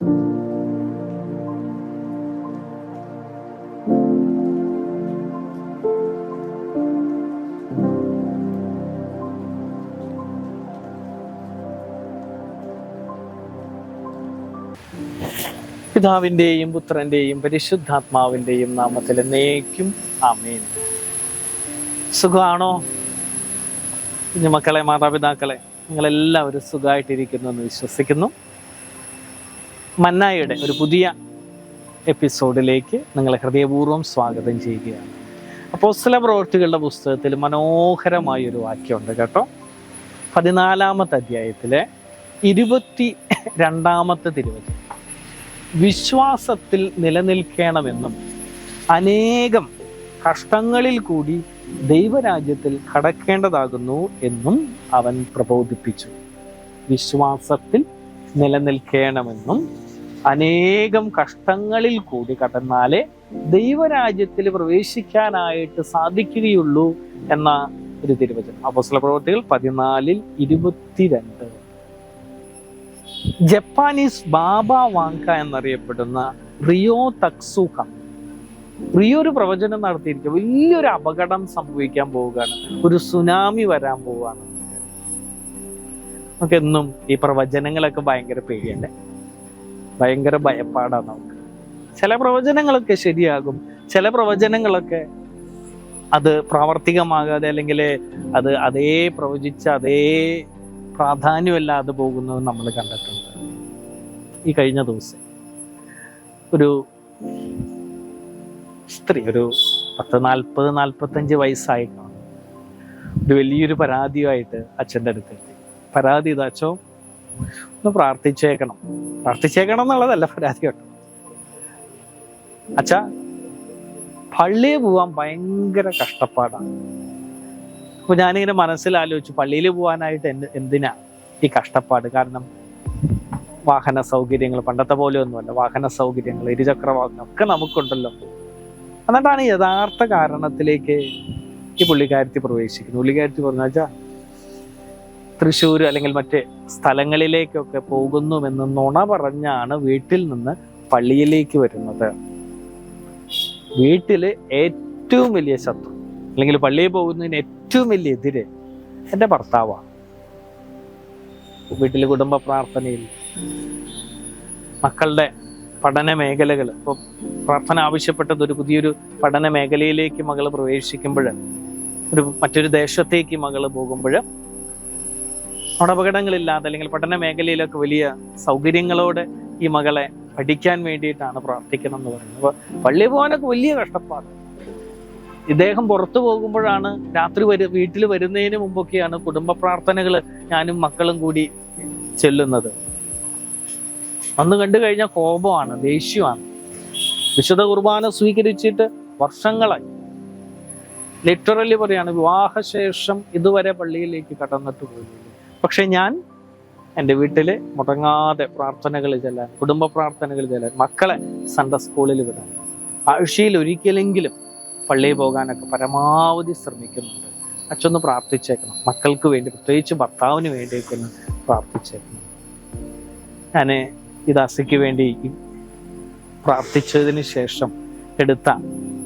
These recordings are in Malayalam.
പിതാവിൻ്റെയും പുത്രൻ്റെയും പരിശുദ്ധാത്മാവിൻ്റെയും നാമത്തിൽ എന്നേക്കും ആമേൻ. സുഖമാണോ കുഞ്ഞുമക്കളെ, മാതാപിതാക്കളെ? നിങ്ങളെല്ലാവരും സുഖമായിട്ടിരിക്കുന്നു എന്ന് വിശ്വസിക്കുന്നു. മന്നായുടെ ഒരു പുതിയ എപ്പിസോഡിലേക്ക് നിങ്ങളെ ഹൃദയപൂർവ്വം സ്വാഗതം ചെയ്യുകയാണ്. അപ്പോസ്തല പ്രവൃത്തികളുടെ പുസ്തകത്തിൽ മനോഹരമായൊരു വാക്യമുണ്ട് കേട്ടോ. 14-ാമത്തെ അധ്യായത്തിലെ 22-ാമത്തെ തിരുവചനം, വിശ്വാസത്തിൽ നിലനിൽക്കണമെന്നും അനേകം കഷ്ടങ്ങളിൽ കൂടി ദൈവരാജ്യത്തിൽ കടക്കേണ്ടതാകുന്നു എന്നും അവൻ പ്രബോധിപ്പിച്ചു. വിശ്വാസത്തിൽ നിലനിൽക്കണമെന്നും അനേകം കഷ്ടങ്ങളിൽ കൂടി കടന്നാലേ ദൈവരാജ്യത്തിൽ പ്രവേശിക്കാനായിട്ട് സാധിക്കുകയുള്ളൂ എന്ന ഒരു തിരുവചനം. അപ്പോസ്തല പ്രവൃത്തികൾ 14:22. ജപ്പാനീസ് ബാബ വാങ്ക എന്നറിയപ്പെടുന്ന റിയോ തക്സൂക ഒരു പ്രവചനം നടത്തിയിരിക്കുക. വലിയൊരു അപകടം സംഭവിക്കാൻ പോവുകയാണ്, ഒരു സുനാമി വരാൻ പോവുകയാണ്. നമുക്ക് എന്നും ഈ പ്രവചനങ്ങളൊക്കെ ഭയങ്കര പേടിയല്ലേ, ഭയങ്കര ഭയപ്പാടാണ് നമുക്ക്. ചില പ്രവചനങ്ങളൊക്കെ ശരിയാകും, ചില പ്രവചനങ്ങളൊക്കെ അത് പ്രാവർത്തികമാകാതെ അല്ലെങ്കിൽ അത് അതേ പ്രവചിച്ച അതേ പ്രാധാന്യമല്ലാതെ പോകുന്നത് നമ്മൾ കണ്ടിട്ടുണ്ട്. ഈ കഴിഞ്ഞ ദിവസം ഒരു സ്ത്രീ, ഒരു 40-45 വയസ്സായി കാണും, ഒരു വലിയൊരു പരാതിയുമായിട്ട് അച്ഛൻ്റെ അടുത്തെത്തി. പരാതി ഇതാ, അച്ഛോ ഒന്ന് പ്രാർത്ഥിച്ചേക്കണം എന്നുള്ളതല്ല പരാതി കേട്ടോ. അച്ഛാ, പള്ളിയിൽ പോവാൻ ഭയങ്കര കഷ്ടപ്പാടാണ്. അപ്പൊ ഞാനിങ്ങനെ മനസ്സിലാലോചിച്ചു, പള്ളിയിൽ പോകാനായിട്ട് എന്തിനാ ഈ കഷ്ടപ്പാട്? കാരണം വാഹന സൗകര്യങ്ങൾ പണ്ടത്തെ പോലെ ഒന്നുമല്ല, വാഹന സൗകര്യങ്ങൾ, ഇരുചക്ര വാഹനം ഒക്കെ നമുക്കുണ്ടല്ലോ. എന്നിട്ടാണ് യഥാർത്ഥ കാരണത്തിലേക്ക് ഈ പുള്ളിക്കാരത്തി പ്രവേശിക്കുന്നത്. പുള്ളിക്കാരത്തി പറഞ്ഞു, വെച്ചാൽ തൃശ്ശൂർ അല്ലെങ്കിൽ മറ്റ് സ്ഥലങ്ങളിലേക്കൊക്കെ പോകുന്നുവെന്ന് നുണ പറഞ്ഞാണ് വീട്ടിൽ നിന്ന് പള്ളിയിലേക്ക് വരുന്നത്. വീട്ടില് ഏറ്റവും വലിയ ശത്രു അല്ലെങ്കിൽ പള്ളിയിൽ പോകുന്നതിന് ഏറ്റവും വലിയ എതിര് എൻ്റെ ഭർത്താവാണ്. വീട്ടിൽ കുടുംബ പ്രാർത്ഥനയിൽ മക്കളുടെ പഠന മേഖലകൾ, ഇപ്പം പ്രാർത്ഥന ആവശ്യപ്പെട്ടത് ഒരു പുതിയൊരു പഠന മേഖലയിലേക്ക് മകള് പ്രവേശിക്കുമ്പോൾ, മറ്റൊരു ദേശത്തേക്ക് മകള് പോകുമ്പോൾ അവിടെ അപകടങ്ങളില്ലാതെ അല്ലെങ്കിൽ പഠന മേഖലയിലൊക്കെ വലിയ സൗകര്യങ്ങളോടെ ഈ മകളെ പഠിക്കാൻ വേണ്ടിയിട്ടാണ് പ്രാർത്ഥിക്കണം എന്ന് പറയുന്നത്. അപ്പൊ പള്ളിയിൽ പോകാനൊക്കെ വലിയ കഷ്ടപ്പാട്. ഇദ്ദേഹം പുറത്തു പോകുമ്പോഴാണ്, രാത്രി വീട്ടിൽ വരുന്നതിന് മുമ്പൊക്കെയാണ് കുടുംബ പ്രാർത്ഥനകൾ ഞാനും മക്കളും കൂടി ചെല്ലുന്നത്. അന്ന് കണ്ടു കഴിഞ്ഞാൽ കോപമാണ്, ദേഷ്യമാണ്. വിശുദ്ധ കുർബാന സ്വീകരിച്ചിട്ട് വർഷങ്ങളായി. ലിറ്ററലി പറയാണ്, വിവാഹശേഷം ഇതുവരെ പള്ളിയിലേക്ക് കടന്നിട്ട് പോയില്ല. പക്ഷെ ഞാൻ എൻ്റെ വീട്ടില് മുടങ്ങാതെ പ്രാർത്ഥനകൾ ചെല്ലാൻ, കുടുംബ പ്രാർത്ഥനകൾ ചെല്ലാൻ, മക്കളെ സൺഡേ സ്കൂളിൽ വിടാൻ, ആഴ്ചയിൽ ഒരിക്കലെങ്കിലും പള്ളിയിൽ പോകാനൊക്കെ പരമാവധി ശ്രമിക്കുന്നുണ്ട്. അച്ഛനൊന്ന് പ്രാർത്ഥിച്ചേക്കണം, മക്കൾക്ക് വേണ്ടി, പ്രത്യേകിച്ച് ഭർത്താവിന് വേണ്ടിയൊക്കെ ഒന്ന് പ്രാർത്ഥിച്ചേക്കണം. ഞാൻ ഈ ദാസിക്ക് വേണ്ടി പ്രാർത്ഥിച്ചതിന് ശേഷം എടുത്ത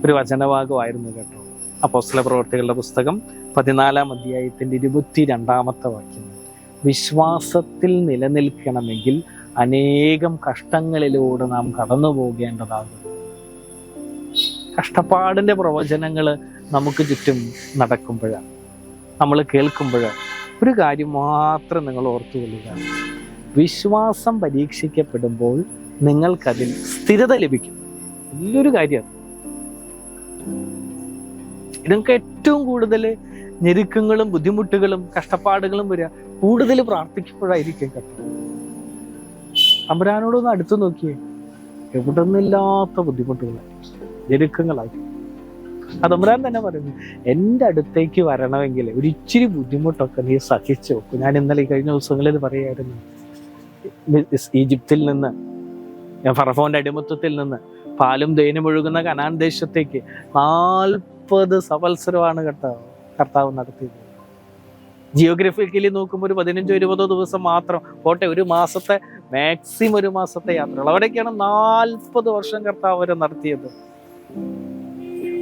ഒരു വചനഭാഗമായിരുന്നു കേട്ടോ. അപ്പോസ്തല പ്രവൃത്തികളുടെ പുസ്തകം 14-ാം അധ്യായത്തിൻ്റെ 22-ാമത്തെ വാക്യം, വിശ്വാസത്തിൽ നിലനിൽക്കണമെങ്കിൽ അനേകം കഷ്ടങ്ങളിലൂടെ നാം കടന്നു പോകേണ്ടതാകും. കഷ്ടപ്പാടിൻ്റെ പ്രവചനങ്ങൾ നമുക്ക് ചുറ്റും നടക്കുമ്പോഴാണ്, നമ്മൾ കേൾക്കുമ്പോഴാണ്, ഒരു കാര്യം മാത്രം നിങ്ങൾ ഓർത്തുകൊള്ളുക, വിശ്വാസം പരീക്ഷിക്കപ്പെടുമ്പോൾ നിങ്ങൾക്കതിൽ സ്ഥിരത ലഭിക്കും. വലിയൊരു കാര്യമാണ്. നിങ്ങൾക്ക് ഏറ്റവും കൂടുതൽ ഞെരുക്കങ്ങളും ബുദ്ധിമുട്ടുകളും കഷ്ടപ്പാടുകളും വരിക കൂടുതൽ പ്രാർത്ഥിക്കുമ്പോഴായിരിക്കും കേട്ടോ. തമ്പുരാനോടൊന്ന് അടുത്ത് നോക്കിയേ, എവിടെ നിന്നില്ലാത്ത ബുദ്ധിമുട്ടുകളായിരിക്കും, ഞെരുക്കങ്ങളായിരിക്കും. അത് തമ്പുരാൻ തന്നെ പറയുന്നു, എൻ്റെ അടുത്തേക്ക് വരണമെങ്കിൽ ഒരു ഇച്ചിരി ബുദ്ധിമുട്ടൊക്കെ നീ സഹിച്ചു നോക്കും. ഞാൻ ഇന്നലെ കഴിഞ്ഞ ദിവസങ്ങളിൽ പറയായിരുന്നു, ഈജിപ്തിൽ നിന്ന്, ഫറവോന്റെ അടിമത്തത്തിൽ നിന്ന് പാലും തേനും ഒഴുകുന്ന കനാൻ ദേശത്തേക്ക് 40 സംവത്സരമാണ് കർത്താവ് നടത്തിയത്. ജിയോഗ്രഫിക്കലി നോക്കുമ്പോൾ ഒരു 15-20 ദിവസം മാത്രം പോട്ടെ, ഒരു മാസത്തെ മാക്സിമം 1 മാസത്തെ യാത്രകൾ. അവിടേക്കാണ് 40 വർഷം കർത്താവ് അവരെ നടത്തിയത്.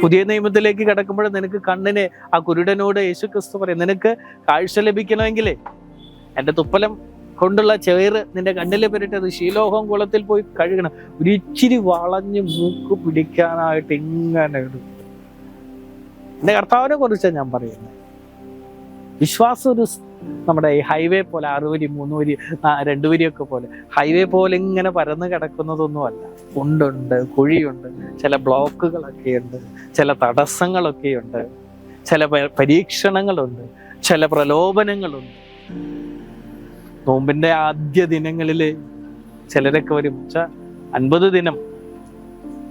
പുതിയ നിയമത്തിലേക്ക് കിടക്കുമ്പോൾ നിനക്ക് കണ്ണിന് ആ കുരുടനോട് യേശു ക്രിസ്തു പറയും, നിനക്ക് കാഴ്ച ലഭിക്കണമെങ്കിലേ എൻ്റെ തുപ്പലം കൊണ്ടുള്ള ചേറ് നിന്റെ കണ്ണിൽ പെരിട്ടത് ശീലോഹം കുളത്തിൽ പോയി കഴുകണം. ഒരിച്ചിരി വളഞ്ഞ് മൂക്ക് പിടിക്കാനായിട്ട് ഇങ്ങനെ ഇടും. എൻ്റെ കർത്താവിനെ കുറിച്ചാണ് ഞാൻ പറയുന്നത്. വിശ്വാസം ഒരു നമ്മുടെ ഈ ഹൈവേ പോലെ 6 വരി 3 വരി 2 വരിയൊക്കെ പോലെ ഹൈവേ പോലെ ഇങ്ങനെ പരന്ന് കിടക്കുന്നതൊന്നുമല്ല. കുണ്ടുണ്ട്, കുഴിയുണ്ട്, ചില ബ്ലോക്കുകളൊക്കെ ഉണ്ട്, ചില തടസ്സങ്ങളൊക്കെയുണ്ട്, ചില പരീക്ഷണങ്ങളുണ്ട്, ചില പ്രലോഭനങ്ങളുണ്ട്. നോമ്പിന്റെ ആദ്യ ദിനങ്ങളിൽ ചിലരൊക്കെ വരും 50 ദിനം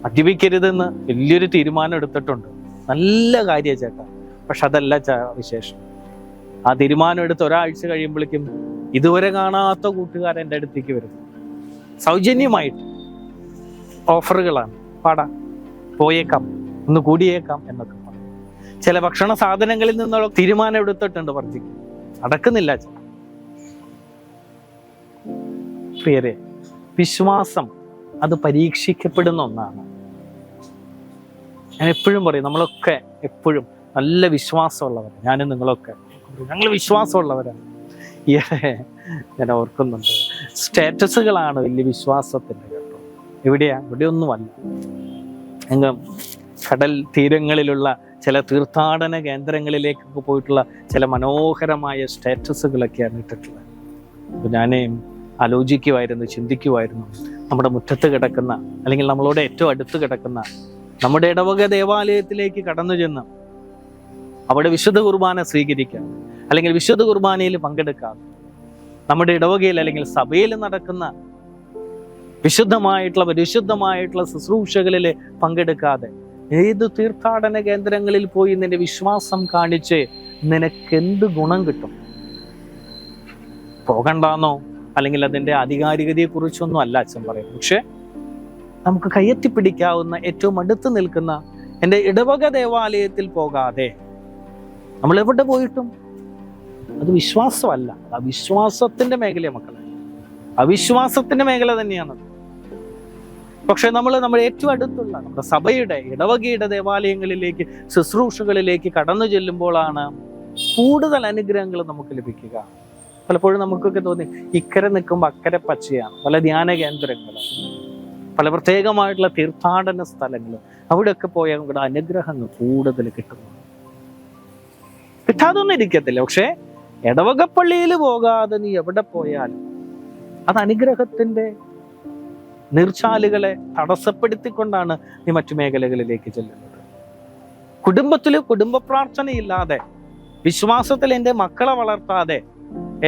മദ്യപിക്കരുതെന്ന് വലിയൊരു തീരുമാനം എടുത്തിട്ടുണ്ട്. നല്ല കാര്യം ചേട്ടാ, പക്ഷെ അതല്ല വിശേഷം. ആ തീരുമാനം എടുത്ത് ഒരാഴ്ച കഴിയുമ്പോഴേക്കും ഇതുവരെ കാണാത്ത കൂട്ടുകാരൻ എൻ്റെ അടുത്തേക്ക് വരും. സൗജന്യമായിട്ട് ഓഫറുകളാണ്, പാടാ പോയേക്കാം, ഒന്ന് കൂടിയേക്കാം എന്നൊക്കെ പറയും. ചില ഭക്ഷണ സാധനങ്ങളിൽ നിന്നുള്ള തീരുമാനം എടുത്തിട്ടുണ്ട്, വർദ്ധിക്കും, നടക്കുന്നില്ല. പ്രിയരെ, വിശ്വാസം അത് പരീക്ഷിക്കപ്പെടുന്ന ഒന്നാണ്. ഞാൻ എപ്പോഴും പറയും, നമ്മളൊക്കെ എപ്പോഴും നല്ല വിശ്വാസമുള്ളവരാണ്. ഞാനും നിങ്ങളൊക്കെ ഞങ്ങൾ വിശ്വാസമുള്ളവരാണ്. ഞാൻ ഓർക്കുന്നുണ്ട്, സ്റ്റാറ്റസുകളാണ് വലിയ വിശ്വാസത്തിൻ്റെ കേട്ടോ. ഇവിടെയൊന്നുമല്ല. എങ്ങും കടൽ തീരങ്ങളിലുള്ള ചില തീർത്ഥാടന കേന്ദ്രങ്ങളിലേക്കൊക്കെ പോയിട്ടുള്ള ചില മനോഹരമായ സ്റ്റാറ്റസുകളൊക്കെയാണ് ഇട്ടിട്ടുള്ളത്. അപ്പോൾ ഞാൻ ആലോചിക്കുമായിരുന്നു, ചിന്തിക്കുമായിരുന്നു, നമ്മുടെ മുറ്റത്ത് കിടക്കുന്ന അല്ലെങ്കിൽ നമ്മളോട് ഏറ്റവും അടുത്ത് കിടക്കുന്ന നമ്മുടെ ഇടവക ദേവാലയത്തിലേക്ക് കടന്നു ചെന്ന് അവിടെ വിശുദ്ധ കുർബാന സ്വീകരിക്കുക, അല്ലെങ്കിൽ വിശുദ്ധ കുർബാനയിൽ പങ്കെടുക്കാതെ, നമ്മുടെ ഇടവകയിൽ അല്ലെങ്കിൽ സഭയിൽ നടക്കുന്ന പരിശുദ്ധമായിട്ടുള്ള ശുശ്രൂഷകളിൽ പങ്കെടുക്കാതെ ഏത് തീർത്ഥാടന കേന്ദ്രങ്ങളിൽ പോയി നിന്റെ വിശ്വാസം കാണിച്ച് നിനക്കെന്ത് ഗുണം കിട്ടും? പോകണ്ടാന്നോ അല്ലെങ്കിൽ അതിൻ്റെ ആധികാരികതയെക്കുറിച്ചൊന്നും അല്ല അച്ഛൻ പറയുന്നത്. പക്ഷെ നമുക്ക് കയ്യെത്തിപ്പിടിക്കാവുന്ന ഏറ്റവും അടുത്ത് നിൽക്കുന്ന എൻ്റെ ഇടവക ദേവാലയത്തിൽ പോകാതെ നമ്മൾ എവിടെ പോയിട്ടും അത് വിശ്വാസമല്ല. അവിശ്വാസത്തിന്റെ മേഖലയാണ് മക്കളെ, അവിശ്വാസത്തിന്റെ മേഖല തന്നെയാണ്. പക്ഷെ നമ്മൾ ഏറ്റവും അടുത്തുള്ള നമ്മുടെ സഭയുടെ ഇടവകയുടെ ദേവാലയങ്ങളിലേക്ക് ശുശ്രൂഷകളിലേക്ക് കടന്നു ചെല്ലുമ്പോഴാണ് കൂടുതൽ അനുഗ്രഹങ്ങൾ നമുക്ക് ലഭിക്കുക. പലപ്പോഴും നമുക്കൊക്കെ തോന്നി ഇക്കരെ നിൽക്കുമ്പോൾ അക്കരെ പച്ചയാണ്. പല ധ്യാന കേന്ദ്രങ്ങൾ, പല പ്രത്യേകമായിട്ടുള്ള തീർത്ഥാടന സ്ഥലങ്ങൾ, അവിടെയൊക്കെ പോയാൽ നമ്മുടെ അനുഗ്രഹങ്ങൾ കൂടുതൽ കിട്ടുന്നു. കിട്ടാതൊന്നും ഇരിക്കത്തില്ല. പക്ഷെ ഇടവകപ്പള്ളിയിൽ പോകാതെ നീ എവിടെ പോയാലും അത് അനുഗ്രഹത്തിന്റെ നീർച്ചാലുകളെ തടസ്സപ്പെടുത്തിക്കൊണ്ടാണ് നീ മറ്റു മേഖലകളിലേക്ക് ചെല്ലുന്നത്. കുടുംബ പ്രാർത്ഥനയില്ലാതെ, വിശ്വാസത്തിൽ എൻ്റെ മക്കളെ വളർത്താതെ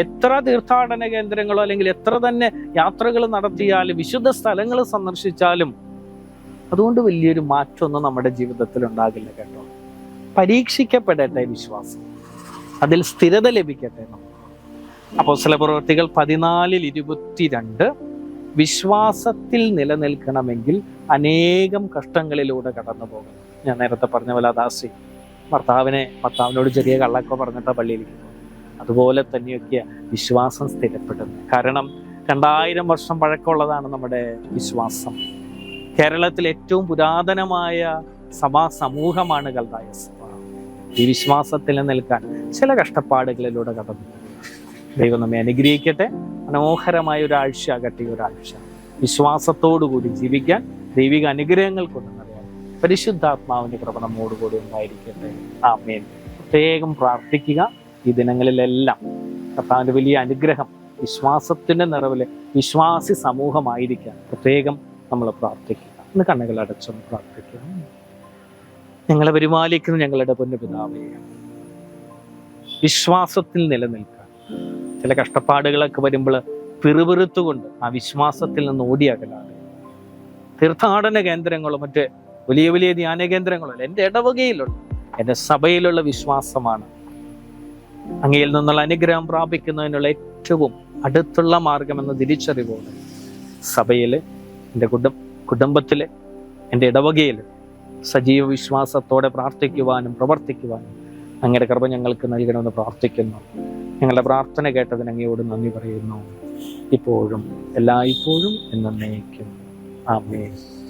എത്ര തീർത്ഥാടന കേന്ദ്രങ്ങളോ അല്ലെങ്കിൽ എത്ര തന്നെ യാത്രകൾ നടത്തിയാലും വിശുദ്ധ സ്ഥലങ്ങൾ സന്ദർശിച്ചാലും അതുകൊണ്ട് വലിയൊരു മാറ്റമൊന്നും നമ്മുടെ ജീവിതത്തിൽ ഉണ്ടാകില്ല കേട്ടോ. പരീക്ഷിക്കപ്പെടട്ടെ വിശ്വാസം, അതിൽ സ്ഥിരത ലഭിക്കട്ടെ. അപ്പോസ്തലപ്രവൃത്തികൾ 14:22 വിശ്വാസത്തിൽ നിലനിൽക്കണമെങ്കിൽ അനേകം കഷ്ടങ്ങളിലൂടെ കടന്നു പോകണം. ഞാൻ നേരത്തെ പറഞ്ഞ പോലെ ദാസി ഭർത്താവിനോട് ചെറിയ കള്ളൊക്കെ പറഞ്ഞിട്ട് പള്ളിയിലിരിക്കുന്നു. അതുപോലെ തന്നെയൊക്കെ വിശ്വാസം സ്ഥിരപ്പെടുന്നത്. കാരണം 2000 വർഷം പഴക്കമുള്ളതാണ് നമ്മുടെ വിശ്വാസം. കേരളത്തിൽ ഏറ്റവും പുരാതനമായ സഭാ സമൂഹമാണ് കൽദായ സഭ. ഈ വിശ്വാസത്തിൽ നിൽക്കാൻ ചില കഷ്ടപ്പാടുകളിലൂടെ കടന്നു. ദൈവം നമ്മെ അനുഗ്രഹിക്കട്ടെ. മനോഹരമായ ഒരാഴ്ച ആകട്ടെ. ഒരാഴ്ച വിശ്വാസത്തോടുകൂടി ജീവിക്കാൻ ദൈവിക അനുഗ്രഹങ്ങൾ കൊണ്ടുവന്നറിയാം. പരിശുദ്ധാത്മാവിന്റെ കൃപ നമ്മോടുകൂടി ഉണ്ടായിരിക്കട്ടെ. ആമേൻ. പ്രത്യേകം പ്രാർത്ഥിക്കുക. ഈ ദിനങ്ങളിലെല്ലാം കർത്താവിന്റെ വലിയ അനുഗ്രഹം, വിശ്വാസത്തിന്റെ നിറവില് വിശ്വാസി സമൂഹമായിരിക്കാൻ പ്രത്യേകം നമ്മൾ പ്രാർത്ഥിക്കുക. ഇന്ന് കണ്ണുകൾ അടച്ചൊന്ന് പ്രാർത്ഥിക്കുക. ഞങ്ങളെ പരിപാലിക്കുന്ന ഞങ്ങളുടെ പൊന്നു പിതാവേ, വിശ്വാസത്തിൽ നിലനിൽക്കാൻ ചില കഷ്ടപ്പാടുകളൊക്കെ വരുമ്പോൾ പിറുപിറുത്തുകൊണ്ട് ആ വിശ്വാസത്തിൽ നിന്ന് ഓടിയകലാതെ തീർത്ഥാടന കേന്ദ്രങ്ങളോ മറ്റ് വലിയ വലിയ ധ്യാന കേന്ദ്രങ്ങളോ എൻ്റെ ഇടവകയിലുള്ള എൻ്റെ സഭയിലുള്ള വിശ്വാസമാണ് അങ്ങയിൽ നിന്നുള്ള അനുഗ്രഹം പ്രാപിക്കുന്നതിനുള്ള ഏറ്റവും അടുത്തുള്ള മാർഗമെന്ന തിരിച്ചറിവോടെ സഭയിൽ, എൻ്റെ കുടുംബത്തിൽ, എൻ്റെ ഇടവകയിൽ സജീവ വിശ്വാസത്തോടെ പ്രാർത്ഥിക്കുവാനും പ്രവർത്തിക്കുവാനും അങ്ങയുടെ കൃപ ഞങ്ങൾക്ക് നൽകണമെന്ന് പ്രാർത്ഥിക്കുന്നു. ഞങ്ങളുടെ പ്രാർത്ഥന കേട്ടതിന് അങ്ങയോട് നന്ദി പറയുന്നു. ഇപ്പോഴും എല്ലായ്പ്പോഴും എന്നേക്കും. ആമേൻ.